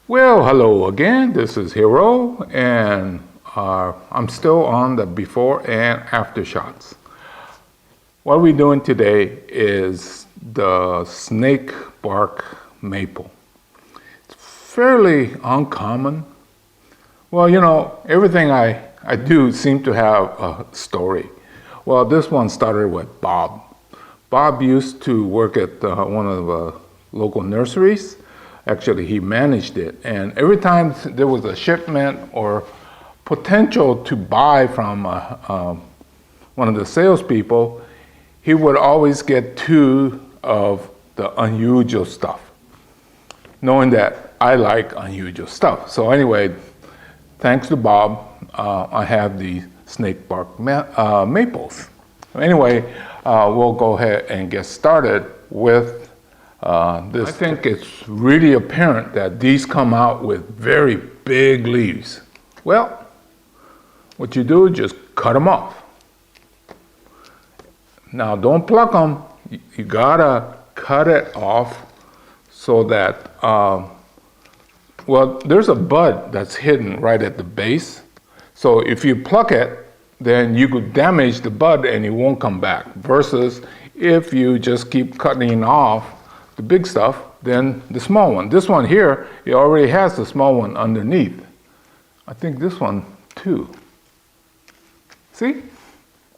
Well, hello again. This is Hero, and I'm still on the before and after shots. What we're doing today is the snake bark maple. It's fairly uncommon. Well, everything I do seem to have a story. Well, this one started with Bob. Bob used to work at one of the local nurseries. Actually, he managed it. And every time there was a shipment or potential to buy from one of the salespeople, he would always get two of the unusual stuff, knowing that I like unusual stuff. So anyway, thanks to Bob, I have the snake bark maples. Anyway, we'll go ahead and get started with this. I think it's really apparent that these come out with very big leaves. Well, what you do is just cut them off. Now don't pluck them. You gotta cut it off so that, well, there's a bud that's hidden right at the base. So if you pluck it, then you could damage the bud and it won't come back. Versus if you just keep cutting off the big stuff, then the small one. This one here, it already has the small one underneath. I think this one too. See?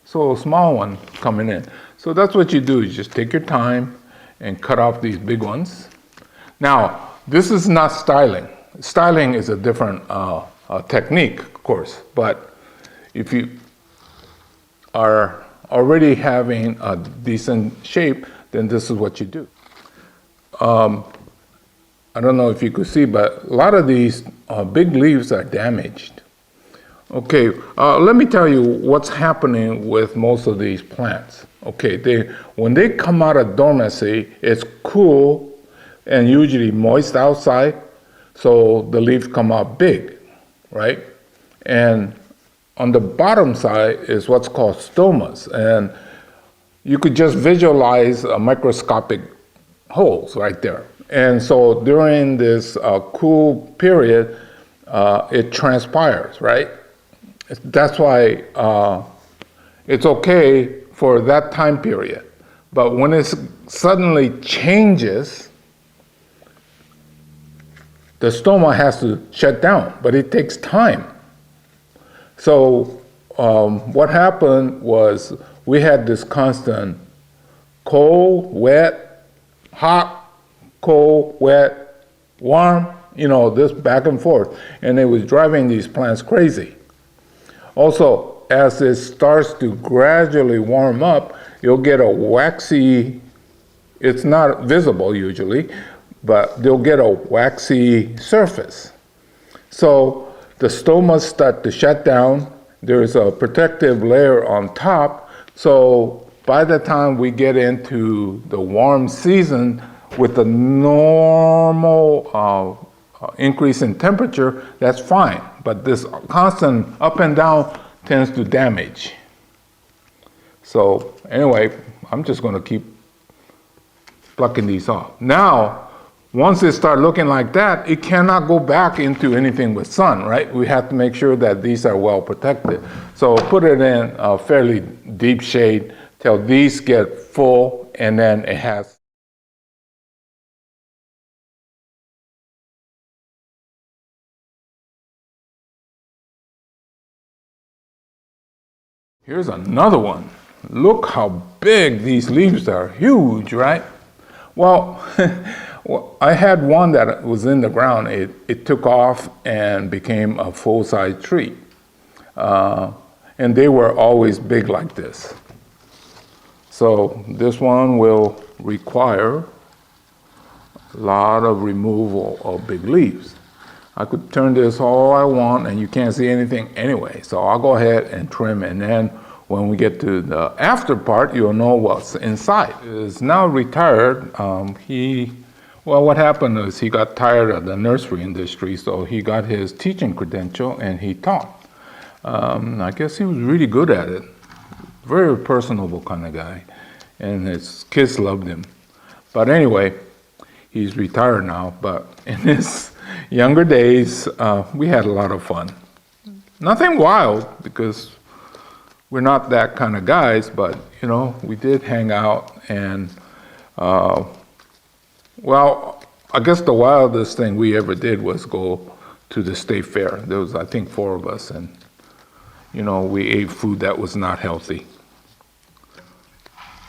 So a small one coming in. So that's what you do, is just take your time and cut off these big ones. Now, this is not styling. Styling is a different technique, of course, but if you are already having a decent shape, then this is what you do. I don't know if you could see, but a lot of these big leaves are damaged. Okay, let me tell you what's happening with most of these plants. Okay, when they come out of dormancy, it's cool and usually moist outside, so the leaves come out big, right? And on the bottom side is what's called stomas, and you could just visualize a microscopic holes right there. And so during this cool period, it transpires, right? That's why it's okay for that time period. But when it suddenly changes, the stoma has to shut down, but it takes time. So what happened was we had this constant cold, wet, hot, cold, wet, warm, this back and forth. And it was driving these plants crazy. Also, as it starts to gradually warm up, you'll get a waxy, it's not visible usually, but they'll get a waxy surface. So the stomas start to shut down. There's a protective layer on top. So by the time we get into the warm season with the normal increase in temperature, that's fine. But this constant up and down tends to damage. So anyway, I'm just going to keep plucking these off. Now, once it starts looking like that, it cannot go back into anything with sun, right? We have to make sure that these are well protected. So put it in a fairly deep shade till these get full, and then it has. Here's another one. Look how big these leaves are, huge, right? Well, I had one that was in the ground. It took off and became a full-size tree. And they were always big like this. So this one will require a lot of removal of big leaves. I could turn this all I want and you can't see anything anyway. So I'll go ahead and trim it. And then when we get to the after part, you'll know what's inside. He's now retired. Well, what happened is he got tired of the nursery industry, so he got his teaching credential and he taught. I guess he was really good at it. Very personable kind of guy. And his kids loved him. But anyway, he's retired now, but in younger days, we had a lot of fun. Nothing wild because we're not that kind of guys, but we did hang out and well, I guess the wildest thing we ever did was go to the state fair. There was, I think, 4 of us, and we ate food that was not healthy.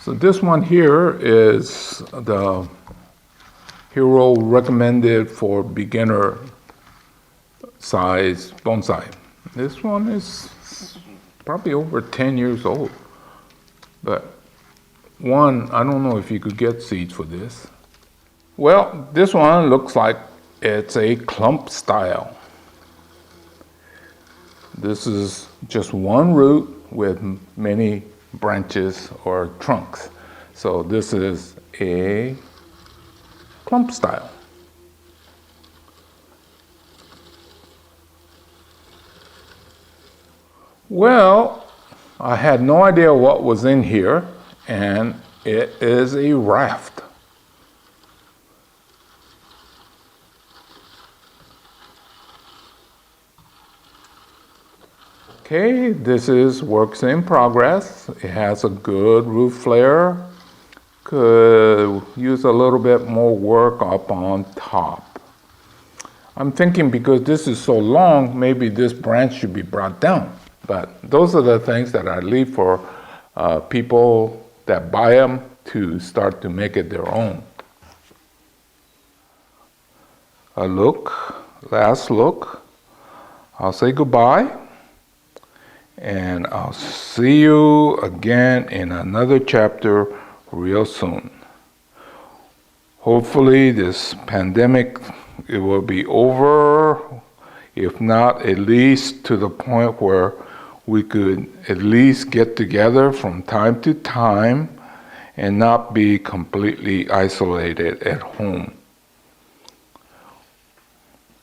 So this one here is the Hero recommended for beginner size bonsai. This one is probably over 10 years old. But one, I don't know if you could get seeds for this. Well, this one looks like it's a clump style. This is just one root with many branches or trunks. So this is a clump style. Well, I had no idea what was in here, and it is a raft. Okay, this is works in progress. It has a good roof flare. Could use a little bit more work up on top. I'm thinking because this is so long, maybe this branch should be brought down. But those are the things that I leave for people that buy them to start to make it their own. A look, last look. I'll say goodbye. And I'll see you again in another chapter real soon. Hopefully this pandemic, it will be over. If not, at least to the point where we could at least get together from time to time and not be completely isolated at home.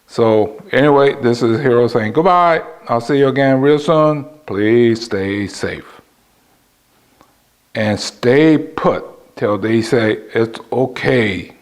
So anyway, this is Hero saying goodbye. I'll see you again real soon. Please stay safe. And stay put till they say it's okay